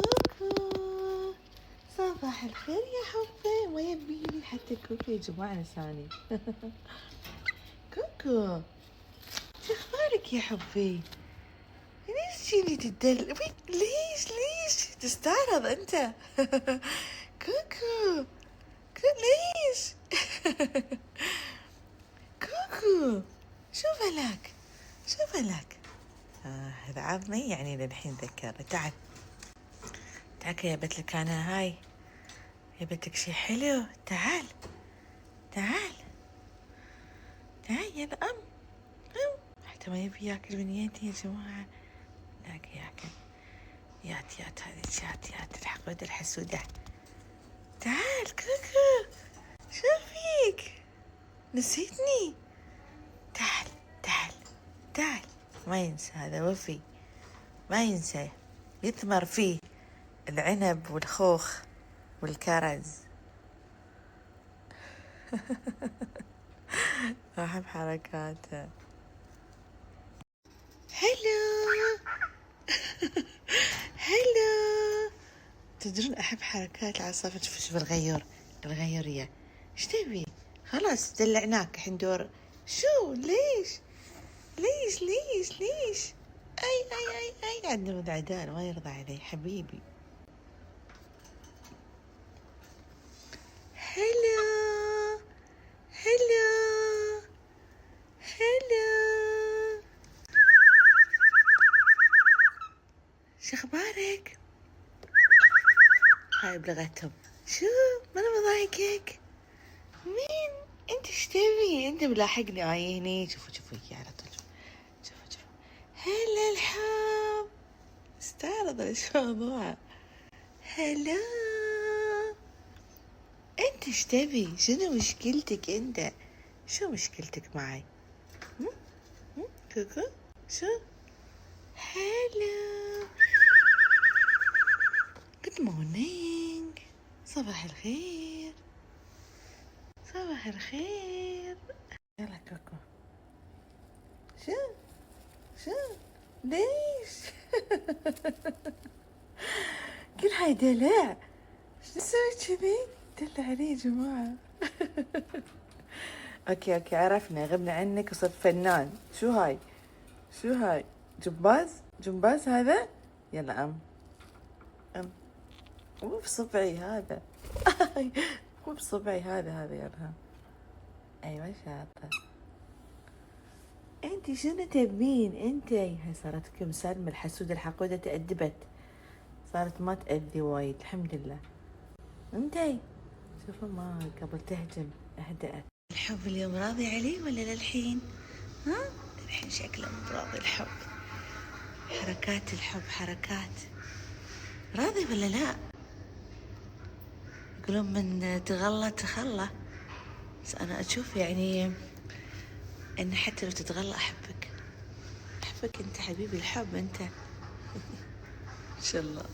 كوكو، صباح الخير يا حبي. ما يبيني حتى كوكو يا جماعة لساني. كوكو، شو اخبارك يا حبي؟ ليش تجيني تدل؟ ليش تستعرض انت؟ كوكو، ليش؟ كوكو، شو فلك؟ هذا عظمي يعني للحين ذكرني. تعال جايبت لك انا هاي، جايبت لك شي حلو. تعال يلا حتى ما يبي ياكل من يدي يا جماعة. لاقي ياكل. يات هذه يات الحقود الحسودة. تعال كوكو، شو فيك؟ نسيتني؟ تعال. ما ينسى هذا وفي، ما ينسى. يثمر فيه العنب والخوخ والكرز. أحب حركاته. هلو. تدرون أحب حركات العصافة. شوف الغيورية. ايش تبي؟ خلاص دلعناك الحين دور. شو؟ ليش؟ أي عندنا العدال ما يرضى علي حبيبي. هلو. شو اخبارك؟ هاي بلغتهم. شو؟ ما انا بضايقك؟ مين انت؟ ايش تبي انت؟ ملاحقني هني. شوفوا على طول. شوفوا هلا الحب. استعرض ايش موضوعه. هلا، انت ايش تبي؟ شنو مشكلتك انت؟ شو مشكلتك معي؟ كوكو، شو؟ هلا، جود مورنينج. صباح الخير. يلا كوكو. شو ليش؟ كل هاي دلع. شو نسوي كذي؟ دلع عليه يا جماعة. اوكي عرفنا، غبنا عنك وصرت فنان. شو هاي؟ جمباز هذا. يلا ام مو بصبعي هذا. مو بصبعي هذا يلا. ايوه شاطر. انتي شنو تبين انتي؟ هاي صارت لكم سلمى الحسودة الحقودة تأدبت، صارت ما تأذي وايد الحمد لله. انتي شوفوا ما قبل تهجم اهدأت. الحب اليوم راضي عليه ولا للحين؟ الحين شكله مو براضي الحب. حركات الحب راضي ولا لا؟ يقولون من تغلى تخلى، بس انا اشوف يعني ان حتى لو تتغلى احبك انت حبيبي الحب انت. ان شاء الله.